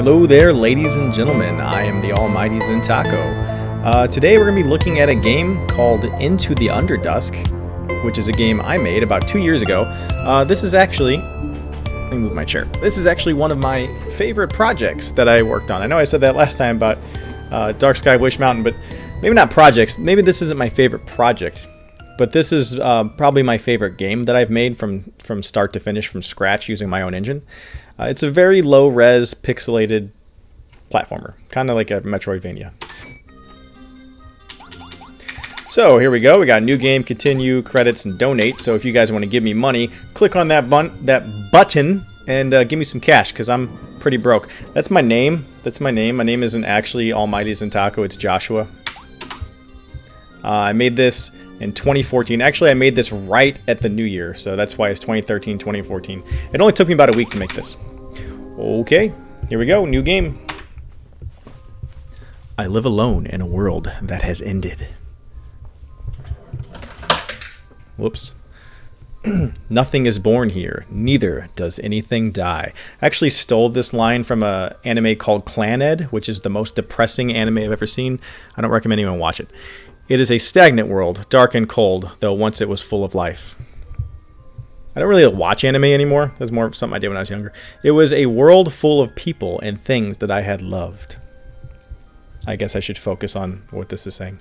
Hello there, ladies and gentlemen. I am the AlmightyZenTaco. Today we're going to be looking at a game called Into the Underdusk, which is a game I made about 2 years ago. This is actually... Let me move my chair. This is actually one of my favorite projects that I worked on. I know I said that last time about Dark Sky Wish Mountain, but maybe not projects. Maybe this isn't my favorite project. But this is probably my favorite game that I've made from start to finish from scratch using my own engine. It's a very low-res, pixelated platformer, kind of like a Metroidvania. So here we go. We got new game, continue, credits, and donate. So if you guys want to give me money, click on that button and give me some cash because I'm pretty broke. That's my name. My name isn't actually AlmightyZenTaco. It's Joshua. I made this in 2014. Actually, I made this right at the new year, so that's why it's 2013, 2014. It only took me about a week to make this. Okay, here we go, new game. I live alone in a world that has ended. Whoops. Nothing is born here, neither does anything die. I actually stole this line from an anime called Claned, which is the most depressing anime I've ever seen. I don't recommend anyone watch it. It is a stagnant world, dark and cold, though once it was full of life. I don't really watch anime anymore. That's more of something I did when I was younger. It was a world full of people and things that I had loved. I guess I should focus on what this is saying.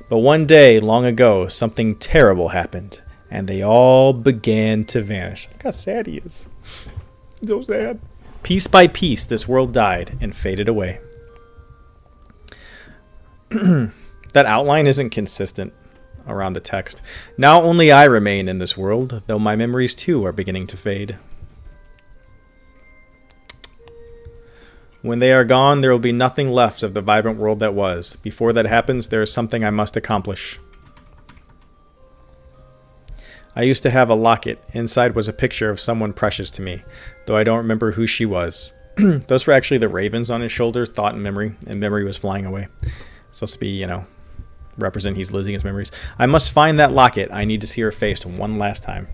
But one day, long ago, something terrible happened, and they all began to vanish. Look how sad he is. So sad. Piece by piece, this world died and faded away. That outline isn't consistent around the text. Now only I remain in this world, though my memories too are beginning to fade. When they are gone, there will be nothing left of the vibrant world that was. Before that happens, there is something I must accomplish. I used to have a locket. Inside was a picture of someone precious to me, though I don't remember who she was. Those were actually the ravens on his shoulders, thought and memory was flying away. Supposed to be, you know, represent he's losing his memories. I must find that locket. I need to see her face one last time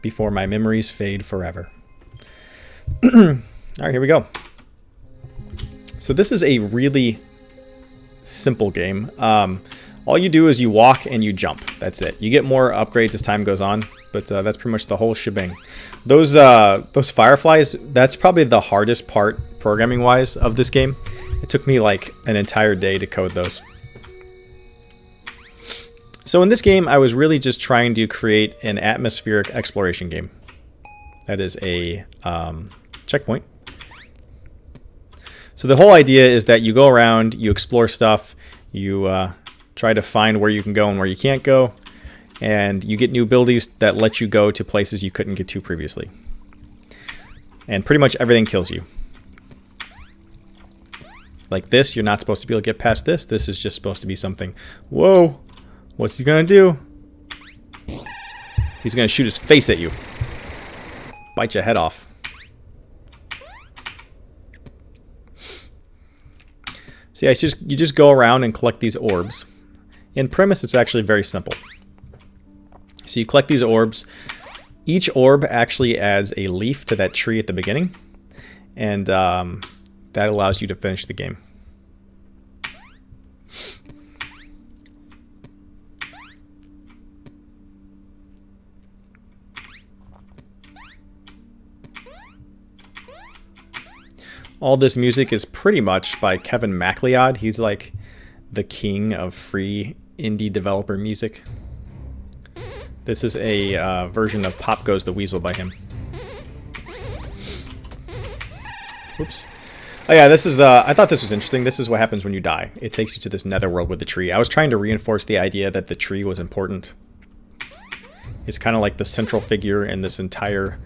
before my memories fade forever. All right, here we go. So this is a really simple game. All you do is you walk and you jump. That's it. You get more upgrades as time goes on, but that's pretty much the whole shebang. Those fireflies, that's probably the hardest part programming-wise of this game. It took me like an entire day to code those. So in this game, I was really just trying to create an atmospheric exploration game. That is a checkpoint. So the whole idea is that you go around, you explore stuff, you try to find where you can go and where you can't go, and you get new abilities that let you go to places you couldn't get to previously. And pretty much everything kills you. Like this, you're not supposed to be able to get past this. This is just supposed to be something. Whoa! What's he gonna do? He's gonna shoot his face at you. Bite your head off. So yeah, you just go around and collect these orbs. In premise, it's actually very simple. So you collect these orbs. Each orb actually adds a leaf to that tree at the beginning. And that allows you to finish the game. All this music is pretty much by Kevin MacLeod. He's like the king of free indie developer music. This is a version of Pop Goes the Weasel by him. Oops. Oh yeah, this is, I thought this was interesting. This is what happens when you die. It takes you to this netherworld with the tree. I was trying to reinforce the idea that the tree was important. It's kind of like the central figure in this entire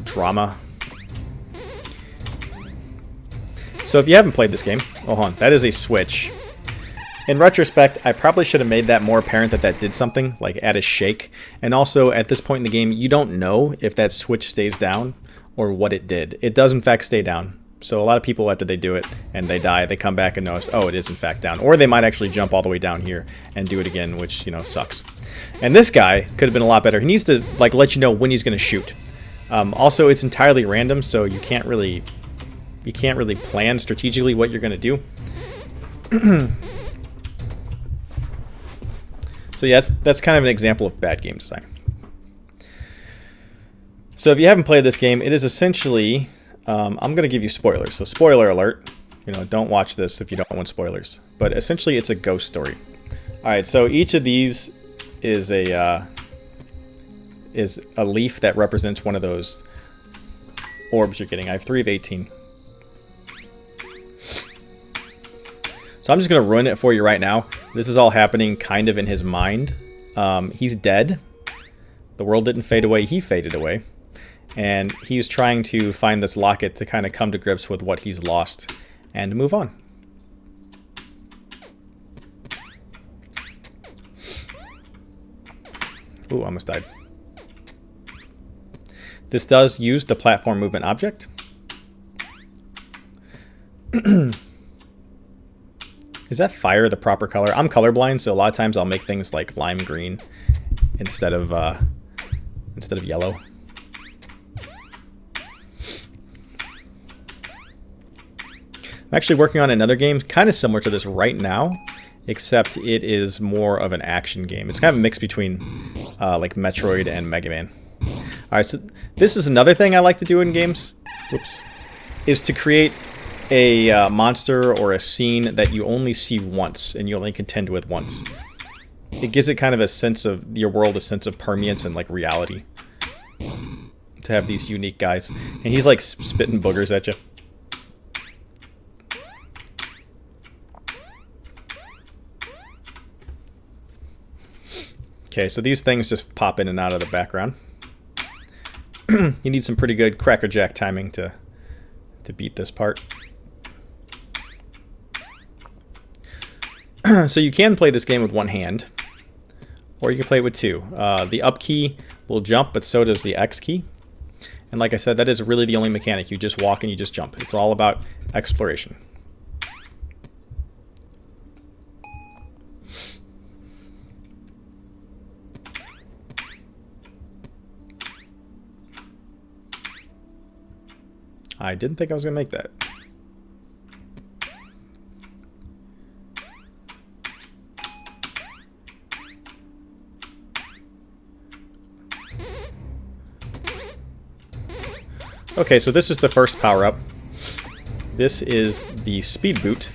drama. So if you haven't played this game, hold on, that is a switch. In retrospect, I probably should have made that more apparent that that did something, like add a shake. And also, at this point in the game, you don't know if that switch stays down or what it did. It does in fact stay down. So a lot of people, after they do it and they die, they come back and notice, oh, it is in fact down. Or they might actually jump all the way down here and do it again, which, you know, sucks. And this guy could have been a lot better. He needs to, like, let you know when he's going to shoot. Also, it's entirely random, so you can't really plan strategically what you're going to do. So yeah, that's kind of an example of bad game design. So if you haven't played this game, it is essentially, I'm going to give you spoilers. So spoiler alert, don't watch this if you don't want spoilers. But essentially, it's a ghost story. All right, so each of these is a leaf that represents one of those orbs you're getting. I have 3 of 18. So I'm just going to ruin it for you right now. This is all happening kind of in his mind. He's dead. The world didn't fade away. He faded away. And he's trying to find this locket to kind of come to grips with what he's lost and move on. Ooh, almost died. This does use the platform movement object. Is that fire the proper color? I'm colorblind, so a lot of times I'll make things like lime green instead of yellow. I'm actually working on another game kind of similar to this right now, except it is more of an action game. It's kind of a mix between like Metroid and Mega Man. All right, so this is another thing I like to do in games. Whoops, is to create a monster or a scene that you only see once and you only contend with once. It gives it kind of a sense of your world, a sense of permanence and like reality. To have these unique guys, and he's like spitting boogers at you. Okay, so these things just pop in and out of the background. You need some pretty good crackerjack timing to beat this part. So you can play this game with one hand, or you can play it with two. The up key will jump, but so does the X key. And like I said, that is really the only mechanic. You just walk and you just jump. It's all about exploration. I didn't think I was going to make that. Okay, so this is the first power-up. This is the speed boot.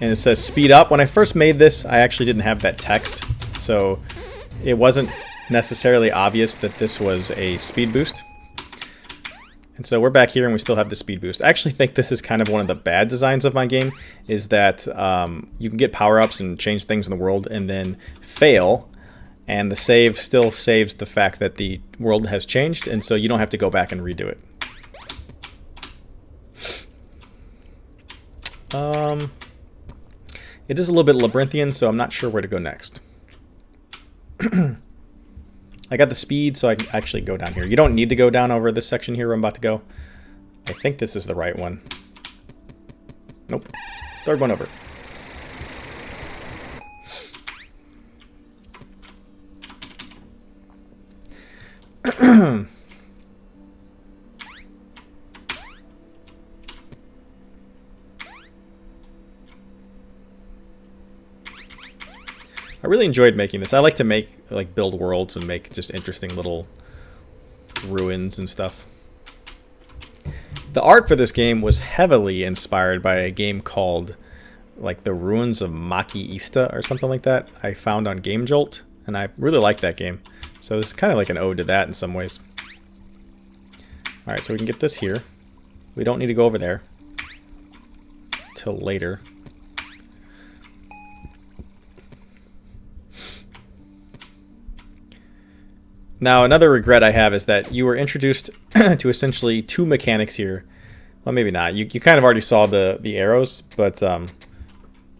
And it says speed up. When I first made this, I actually didn't have that text. So it wasn't necessarily obvious that this was a speed boost. And so we're back here and we still have the speed boost. I actually think this is kind of one of the bad designs of my game, is that you can get power-ups and change things in the world and then fail, and the save still saves the fact that the world has changed, and so you don't have to go back and redo it. It is a little bit labyrinthian, so I'm not sure where to go next. I got the speed, so I can actually go down here. You don't need to go down over this section here where I'm about to go. I think this is the right one. Nope. Third one over. I really enjoyed making this. I like to build worlds and make just interesting little ruins and stuff. The art for this game was heavily inspired by a game called like The Ruins of Maki Ista or something like that I found on Game Jolt, and I really liked that game. So it's kind of like an ode to that in some ways. Alright, so we can get this here. We don't need to go over there till later. Now, another regret I have is that you were introduced to essentially two mechanics here. Well, maybe not. You kind of already saw the arrows, but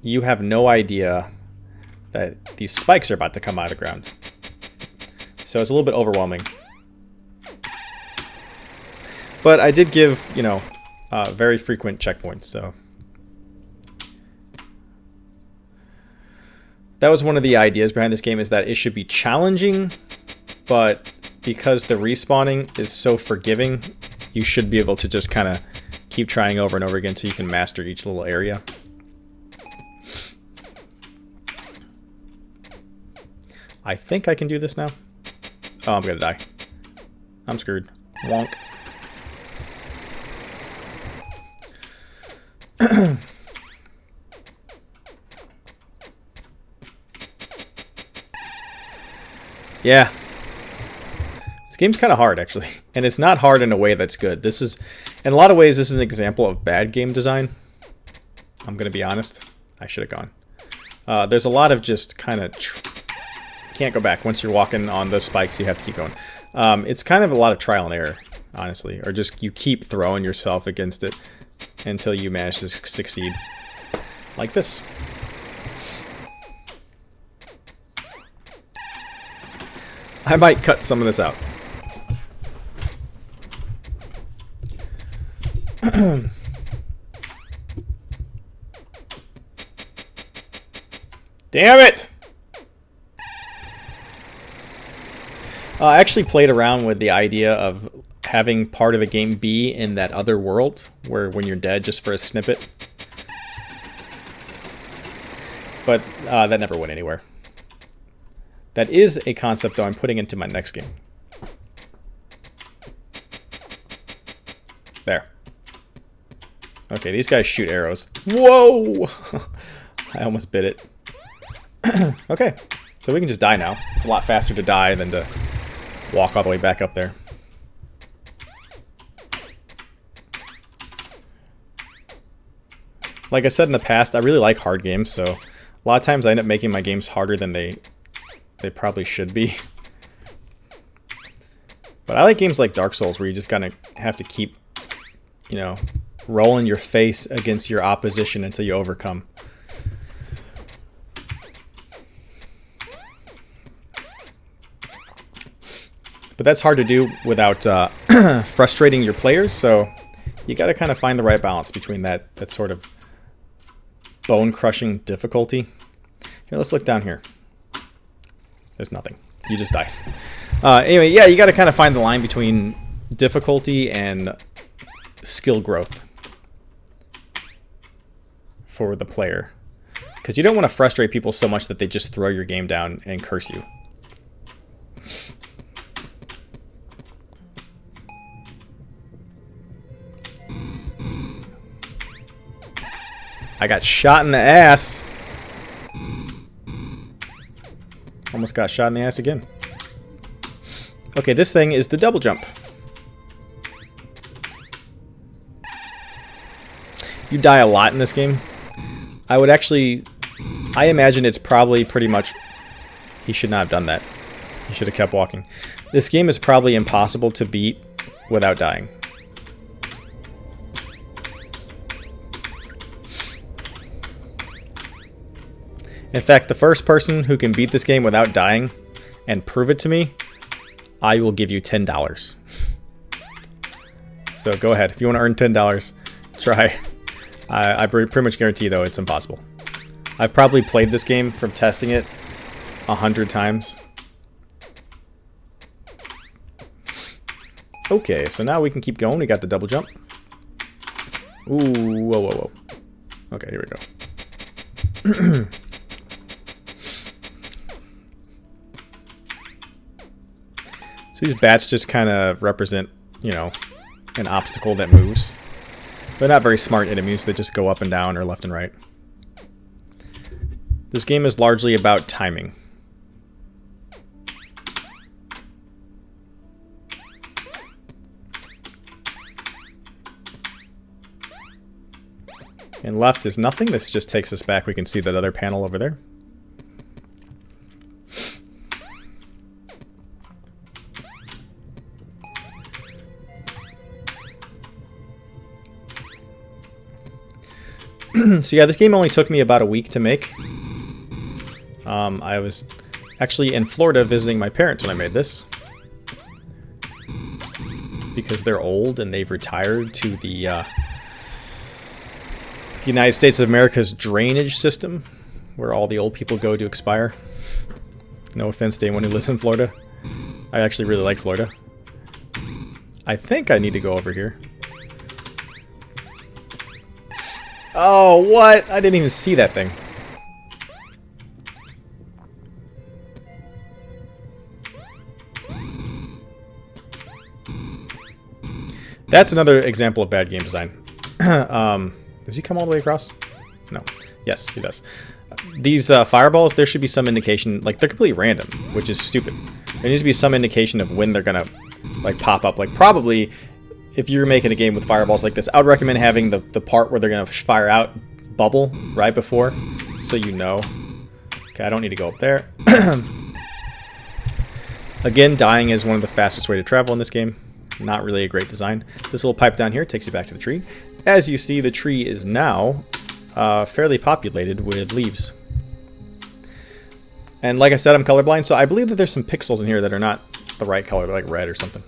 you have no idea that these spikes are about to come out of the ground. So it's a little bit overwhelming. But I did give, very frequent checkpoints, so. That was one of the ideas behind this game, is that it should be challenging, but because the respawning is so forgiving, you should be able to just kind of keep trying over and over again so you can master each little area. I think I can do this now. Oh, I'm gonna die. I'm screwed. Wonk. Yeah. This game's kind of hard, actually. And it's not hard in a way that's good. This is, in a lot of ways, this is an example of bad game design. I'm going to be honest. I should have gone. There's a lot of just kind of... Can't go back. Once you're walking on those spikes, you have to keep going. It's kind of a lot of trial and error, honestly. Or just you keep throwing yourself against it until you manage to succeed. Like this. I might cut some of this out. Damn it! I actually played around with the idea of having part of the game be in that other world, where when you're dead, just for a snippet. But that never went anywhere. That is a concept, though, I'm putting into my next game. There. Okay, these guys shoot arrows. Whoa! I almost bit it. Okay, so we can just die now. It's a lot faster to die than to walk all the way back up there. Like I said in the past, I really like hard games, so a lot of times I end up making my games harder than they probably should be. But I like games like Dark Souls where you just kind of have to keep, you know, rolling your face against your opposition until you overcome. But that's hard to do without frustrating your players, so you got to kind of find the right balance between that sort of bone-crushing difficulty. Here, let's look down here. There's nothing. You just die. Anyway, yeah, you got to kind of find the line between difficulty and skill growth for the player. Because you don't want to frustrate people so much that they just throw your game down and curse you. I got shot in the ass. Almost got shot in the ass again. Okay, this thing is the double jump. You die a lot in this game. I imagine it's probably pretty much... He should not have done that. He should have kept walking. This game is probably impossible to beat without dying. In fact, the first person who can beat this game without dying and prove it to me, I will give you $10. So go ahead. If you want to earn $10, try. I pretty much guarantee, though, it's impossible. I've probably played this game from testing it 100 times. Okay, so now we can keep going. We got the double jump. Ooh, whoa, whoa, whoa. Okay, here we go. So these bats just kind of represent, you know, an obstacle that moves. They're not very smart enemies. They just go up and down or left and right. This game is largely about timing. And left is nothing. This just takes us back. We can see that other panel over there. So yeah, this game only took me about a week to make. I was actually in Florida visiting my parents when I made this. Because they're old and they've retired to the United States of America's drainage system, where all the old people go to expire. No offense to anyone who lives in Florida. I actually really like Florida. I think I need to go over here. Oh, what? I didn't even see that thing. That's another example of bad game design. Does he come all the way across? No. Yes, he does. These fireballs, there should be some indication, like they're completely random, which is stupid. There needs to be some indication of when they're gonna like pop up. Like probably, if you're making a game with fireballs like this, I would recommend having the part where they're gonna fire out bubble right before, so you know. Okay, I don't need to go up there. Again, dying is one of the fastest way to travel in this game. Not really a great design. This little pipe down here takes you back to the tree. As you see, the tree is now fairly populated with leaves. And like I said, I'm colorblind, so I believe that there's some pixels in here that are not the right color. They're like red or something.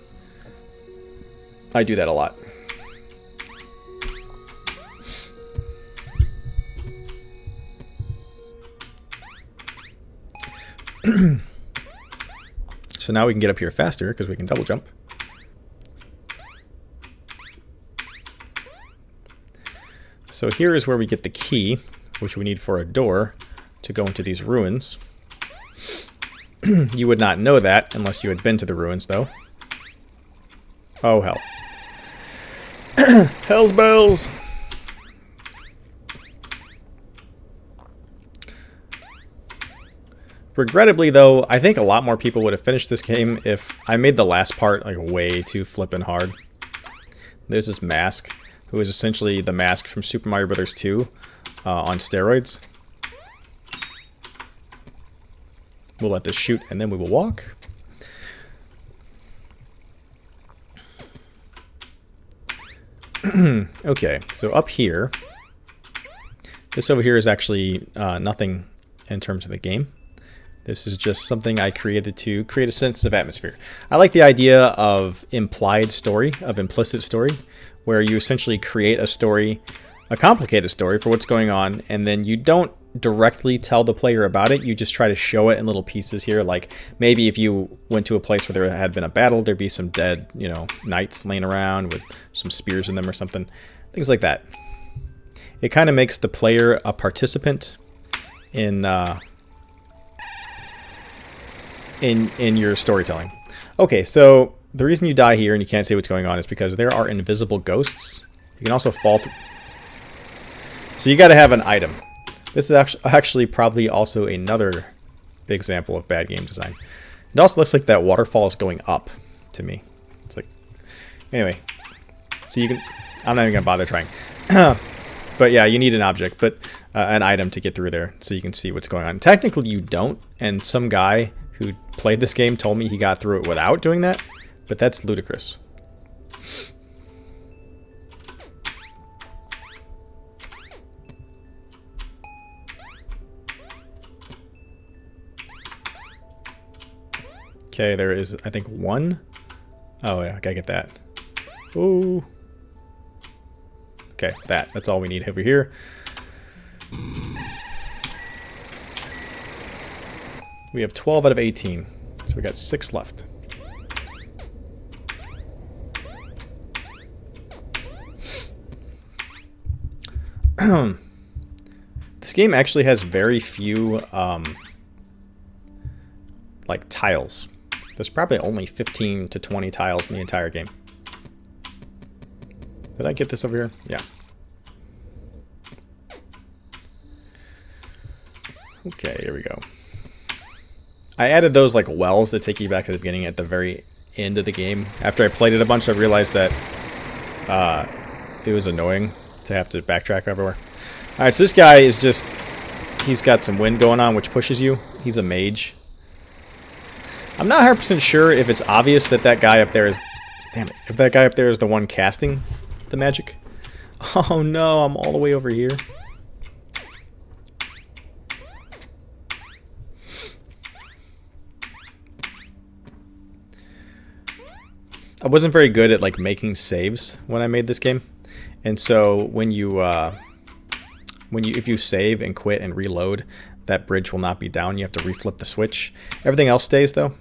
I do that a lot. So now we can get up here faster because we can double jump. So here is where we get the key, which we need for a door to go into these ruins. You would not know that unless you had been to the ruins, though. Oh, hell. Hell's bells! Regrettably, though, I think a lot more people would have finished this game if I made the last part like way too flippin' hard. There's this mask, who is essentially the mask from Super Mario Bros. 2 on steroids. We'll let this shoot, and then we will walk. Okay, so up here, this over here is actually nothing in terms of the game. This is just something I created to create a sense of atmosphere. I like the idea of implied story, of implicit story, where you essentially create a story, a complicated story for what's going on, and then you don't directly tell the player about it. You just try to show it in little pieces here. Like maybe if you went to a place where there had been a battle, there'd be some dead, you know, knights laying around with some spears in them or something. Things like that. It kind of makes the player a participant in your storytelling. Okay, so the reason you die here and you can't see what's going on is because there are invisible ghosts. You can also fall through. So you got to have an item. This is actually probably also another example of bad game design. It also looks like that waterfall is going up to me. It's like, anyway. So you can, I'm not even gonna bother trying. But yeah, you need an object, but an item to get through there so you can see what's going on. Technically you don't, and some guy who played this game told me he got through it without doing that, but that's ludicrous. Okay, there is, I think, one. Oh yeah, I gotta get that. Ooh. Okay, that's all we need over here. We have 12 out of 18, so we got 6 left. This game actually has very few like tiles. There's probably only 15 to 20 tiles in the entire game. Did I get this over here? Yeah. Okay, here we go. I added those like wells that take you back to the beginning at the very end of the game. After I played it a bunch, I realized that it was annoying to have to backtrack everywhere. Alright, so this guy is just, he's got some wind going on which pushes you. He's a mage. I'm not 100% sure if it's obvious that that guy up there is, damn it, if that guy up there is the one casting the magic. Oh no, I'm all the way over here. I wasn't very good at like making saves when I made this game, and so when you if you save and quit and reload, that bridge will not be down. You have to reflip the switch. Everything else stays though.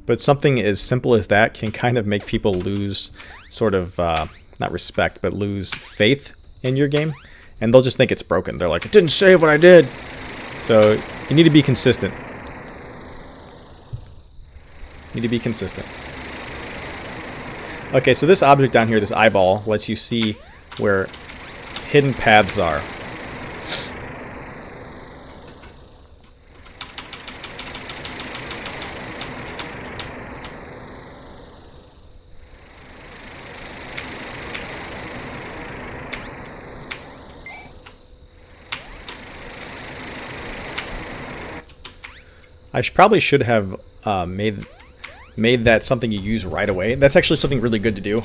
But something as simple as that can kind of make people lose sort of, not respect, but lose faith in your game. And they'll just think it's broken. They're like, it didn't save what I did. So you need to be consistent. Okay, so this object down here, this eyeball, lets you see where hidden paths are. Probably should have made that something you use right away. That's actually something really good to do.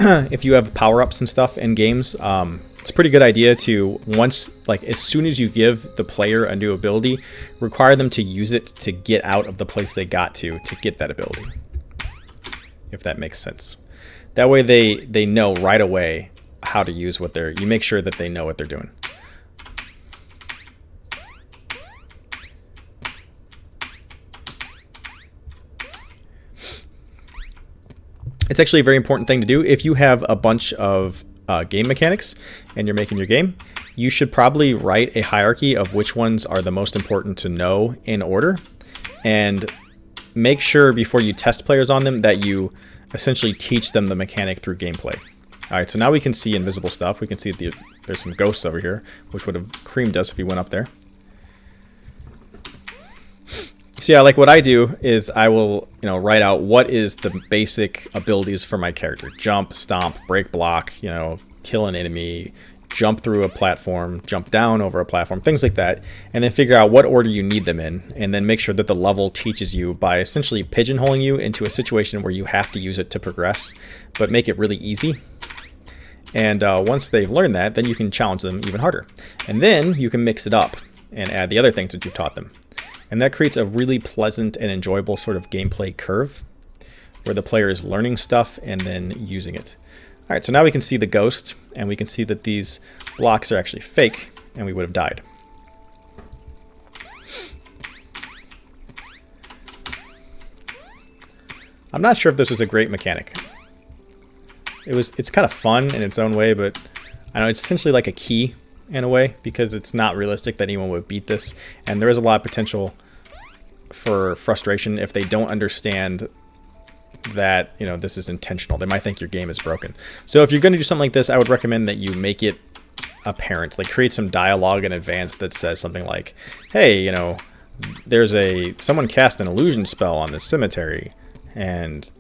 If you have power-ups and stuff in games, it's a pretty good idea to as soon as you give the player a new ability, require them to use it to get out of the place they got to get that ability. If that makes sense. That way they know right away how to use you make sure that they know what they're doing. It's actually a very important thing to do. If you have a bunch of game mechanics and you're making your game, you should probably write a hierarchy of which ones are the most important to know in order. And make sure before you test players on them that you essentially teach them the mechanic through gameplay. All right, so now we can see invisible stuff. We can see there's some ghosts over here, which would have creamed us if we went up there. So yeah, like what I do is I will, write out what is the basic abilities for my character. Jump, stomp, break block, kill an enemy, jump through a platform, jump down over a platform, things like that. And then figure out what order you need them in. And then make sure that the level teaches you by essentially pigeonholing you into a situation where you have to use it to progress, but make it really easy. And once they've learned that, then you can challenge them even harder. And then you can mix it up and add the other things that you've taught them. And that creates a really pleasant and enjoyable sort of gameplay curve where the player is learning stuff and then using it. All right, so now we can see the ghost, and we can see that these blocks are actually fake, and we would have died. I'm not sure if this is a great mechanic. It's kind of fun in its own way, but I know it's essentially like a key in a way, because it's not realistic that anyone would beat this, and there is a lot of potential for frustration if they don't understand that this is intentional. They might think your game is broken. So if you're going to do something like this, I would recommend that you make it apparent, like create some dialogue in advance that says something like, hey, there's someone cast an illusion spell on this cemetery and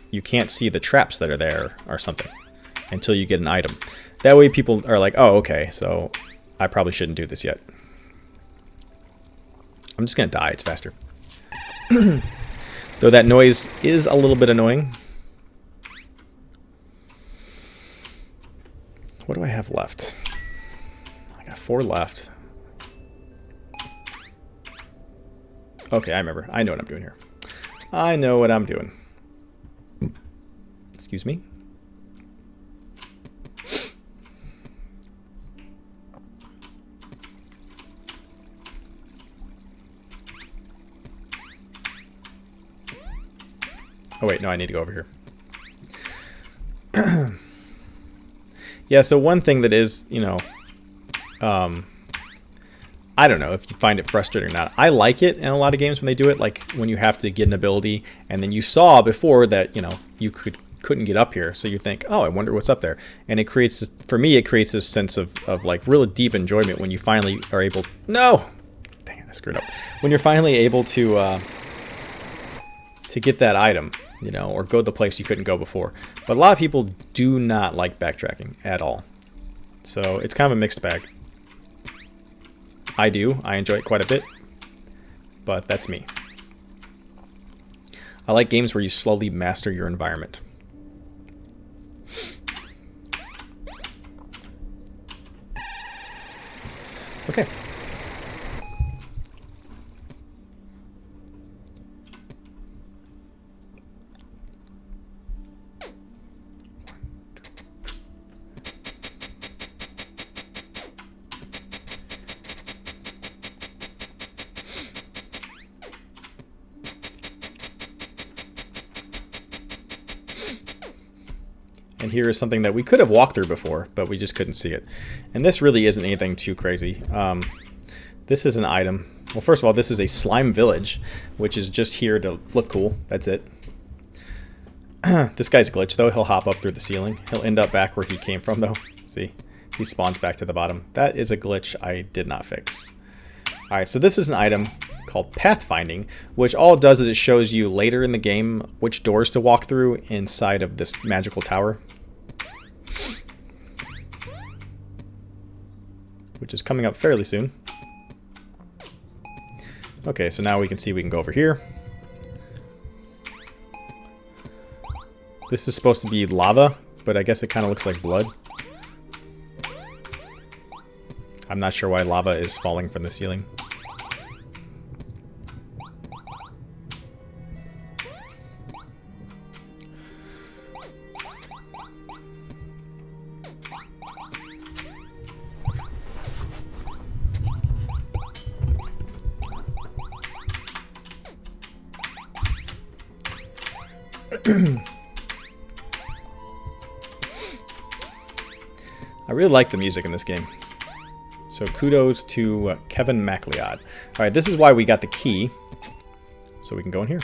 you can't see the traps that are there or something until you get an item. That way people are like, oh, okay, so I probably shouldn't do this yet. I'm just going to die. It's faster. Though that noise is a little bit annoying. What do I have left? I got 4 left. Okay, I remember. I know what I'm doing here. I know what I'm doing. Excuse me. Oh wait, no, I need to go over here. Yeah, so one thing that is, I don't know if you find it frustrating or not. I like it in a lot of games when they do it, like when you have to get an ability and then you saw before that, you couldn't get up here. So you think, oh, I wonder what's up there. And it creates this, for me, it creates this sense of like really deep enjoyment when you finally are able, no, dang it, I screwed up. When you're finally able to get that item, or go the place you couldn't go before. But a lot of people do not like backtracking at all. So it's kind of a mixed bag. I do. I enjoy it quite a bit. But that's me. I like games where you slowly master your environment. Okay. And here is something that we could have walked through before, but we just couldn't see it. And this really isn't anything too crazy. This is an item. Well, first of all, this is a slime village, which is just here to look cool. That's it. This guy's glitched, though. He'll hop up through the ceiling. He'll end up back where he came from, though. See? He spawns back to the bottom. That is a glitch I did not fix. Alright, so this is an item called Pathfinding, which all it does is it shows you later in the game which doors to walk through inside of this magical tower. Which is coming up fairly soon. Okay, so now we can see we can go over here. This is supposed to be lava, but I guess it kind of looks like blood. I'm not sure why lava is falling from the ceiling. I really like the music in this game. So kudos to Kevin MacLeod. Alright, this is why we got the key. So we can go in here.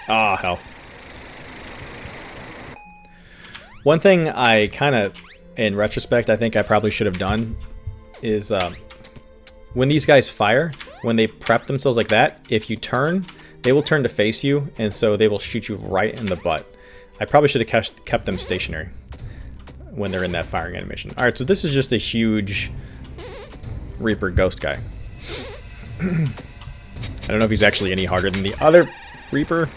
Ah, hell. One thing I kind of, in retrospect, I think I probably should have done is when these guys fire, when they prep themselves like that, if you turn, they will turn to face you, and so they will shoot you right in the butt. I probably should have kept them stationary when they're in that firing animation. Alright, so this is just a huge Reaper ghost guy. I don't know if he's actually any harder than the other Reaper.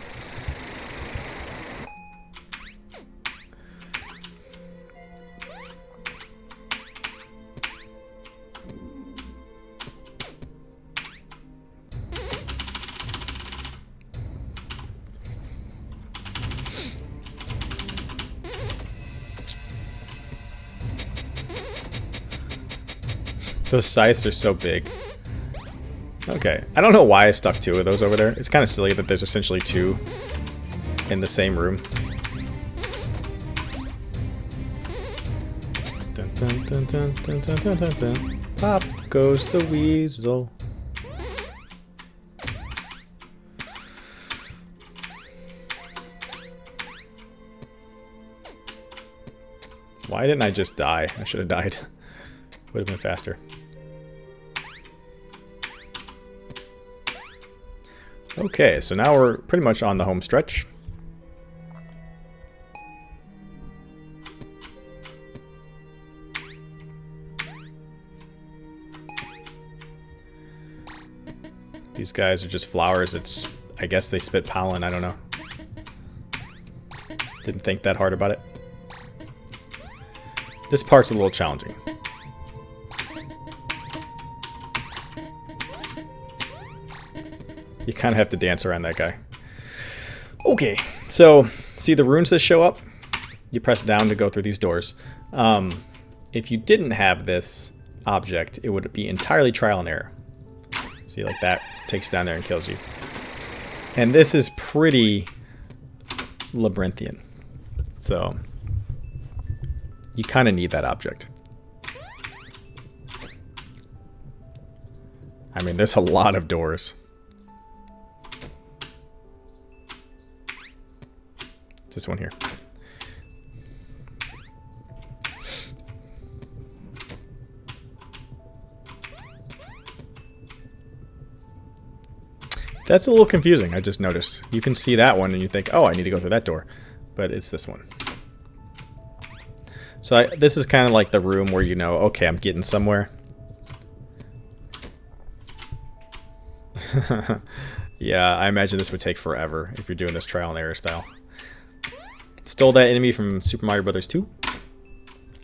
Those scythes are so big. Okay, I don't know why I stuck two of those over there. It's kind of silly that there's essentially two in the same room. Dun, dun, dun, dun, dun, dun, dun, dun, dun. Pop goes the weasel. Why didn't I just die? I should have died. Would have been faster. Okay, so now we're pretty much on the home stretch. These guys are just flowers. It's, I guess they spit pollen. I don't know. Didn't think that hard about it. This part's a little challenging. You kind of have to dance around that guy. Okay, so see the runes that show up? You press down to go through these doors. If you didn't have this object, it would be entirely trial and error. See, like that takes down there and kills you. And this is pretty labyrinthian. So you kind of need that object. I mean, there's a lot of doors. This one here. That's a little confusing, I just noticed. You can see that one and you think, oh, I need to go through that door. But it's this one. So this is kind of like the room where you know, okay, I'm getting somewhere. Yeah, I imagine this would take forever if you're doing this trial and error style. Stole that enemy from Super Mario Bros. 2.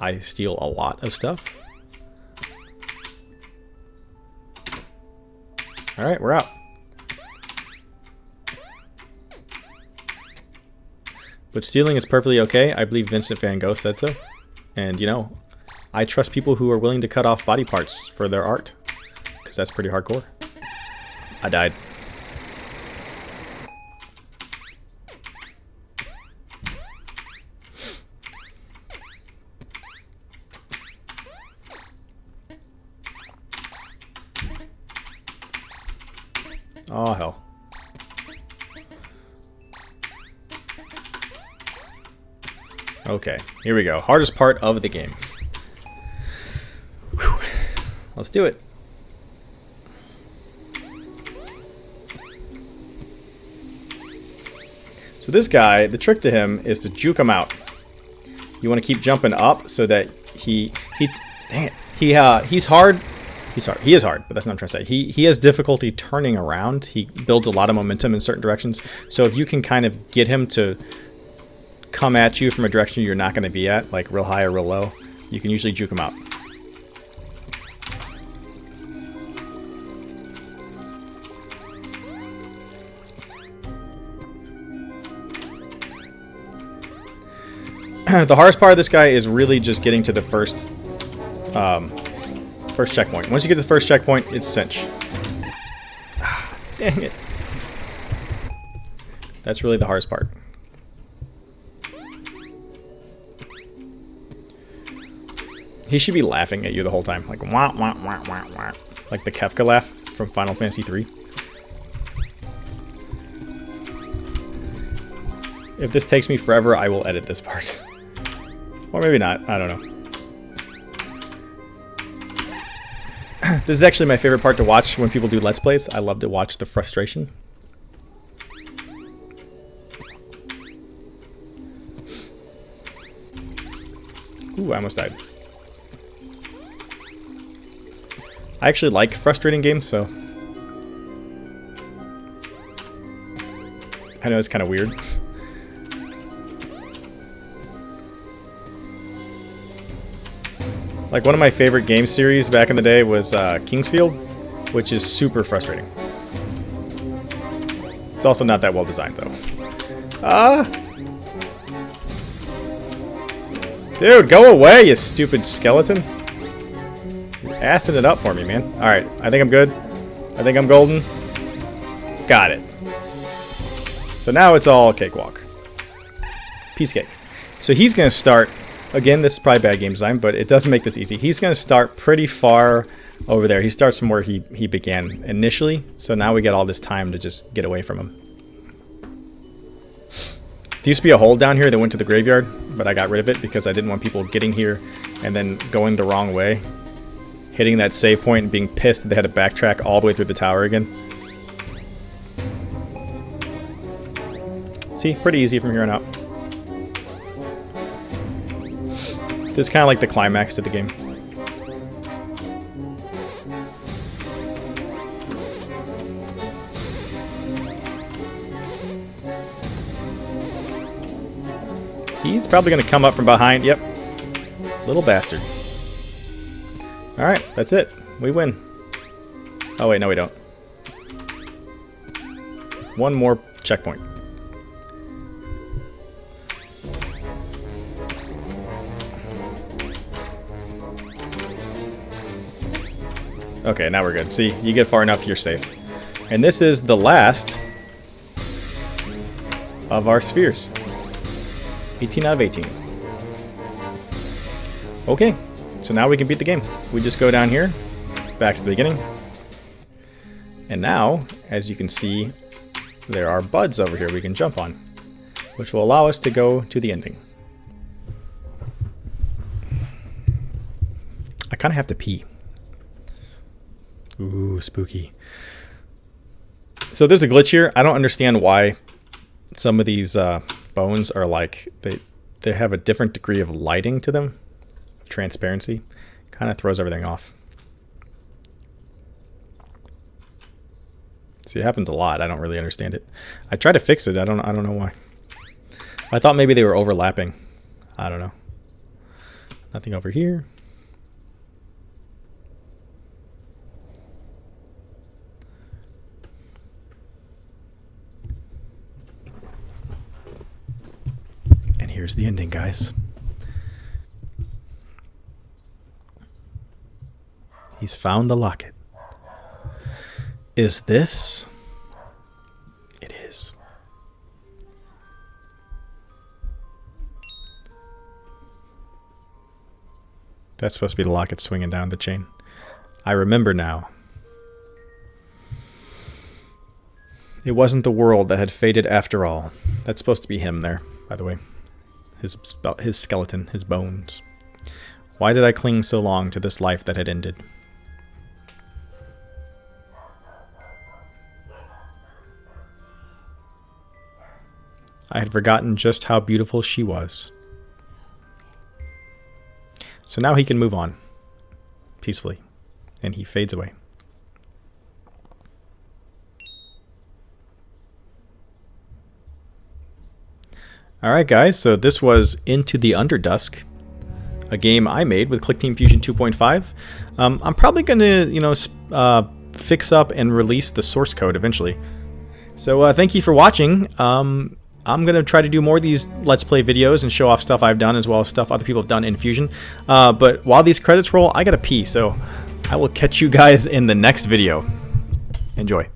I steal a lot of stuff. Alright, we're out. But stealing is perfectly okay. I believe Vincent Van Gogh said so. And, you know, I trust people who are willing to cut off body parts for their art, because that's pretty hardcore. I died. Oh, hell. Okay, here we go. Hardest part of the game. Whew. Let's do it. So this guy, the trick to him is to juke him out. You want to keep jumping up so that he's hard. He is hard, but that's not what I'm trying to say. He has difficulty turning around. He builds a lot of momentum in certain directions. So if you can kind of get him to come at you from a direction you're not going to be at, like real high or real low, you can usually juke him out. The hardest part of this guy is really just getting to the first checkpoint. Once you get to the first checkpoint, it's cinch. Ah, dang it. That's really the hardest part. He should be laughing at you the whole time, like wah wah wah wah wah, like the Kefka laugh from Final Fantasy III. If this takes me forever, I will edit this part. Or maybe not, I don't know. This is actually my favorite part to watch when people do Let's Plays. I love to watch the frustration. Ooh, I almost died. I actually like frustrating games, so I know it's kind of weird. Like one of my favorite game series back in the day was Kingsfield, which is super frustrating. It's also not that well designed though. Dude, go away, you stupid skeleton. You're assing it up for me, man. Alright, I think I'm good. I think I'm golden. Got it. So now it's all cakewalk. Piece cake. So he's going to start... Again, this is probably bad game design, but it doesn't make this easy. He's going to start pretty far over there. He starts from where he began initially. So now we get all this time to just get away from him. There used to be a hole down here that went to the graveyard, but I got rid of it because I didn't want people getting here and then going the wrong way. Hitting that save point and being pissed that they had to backtrack all the way through the tower again. See, pretty easy from here on out. This is kind of like the climax to the game. He's probably going to come up from behind. Yep. Little bastard. Alright, that's it. We win. Oh wait, no we don't. One more checkpoint. Okay, now we're good. See, you get far enough, you're safe. And this is the last of our spheres. 18 out of 18. Okay, so now we can beat the game. We just go down here, back to the beginning. And now, as you can see, there are buds over here we can jump on, which will allow us to go to the ending. I kind of have to pee. Ooh, spooky. So there's a glitch here. I don't understand why some of these bones are like, they have a different degree of lighting to them, of transparency. Kind of throws everything off. See, it happens a lot. I don't really understand it. I try to fix it. I don't know why. I thought maybe they were overlapping. I don't know. Nothing over here. Here's the ending, guys. He's found the locket. Is this? It is. That's supposed to be the locket swinging down the chain. I remember now. It wasn't the world that had faded after all. That's supposed to be him there, by the way. His skeleton, his bones. Why did I cling so long to this life that had ended? I had forgotten just how beautiful she was. So now he can move on peacefully, and he fades away. Alright guys, so this was Into the Underdusk, a game I made with ClickTeam Fusion 2.5. I'm probably going to, fix up and release the source code eventually. So thank you for watching. I'm going to try to do more of these Let's Play videos and show off stuff I've done as well as stuff other people have done in Fusion. But while these credits roll, I gotta pee, so I will catch you guys in the next video. Enjoy.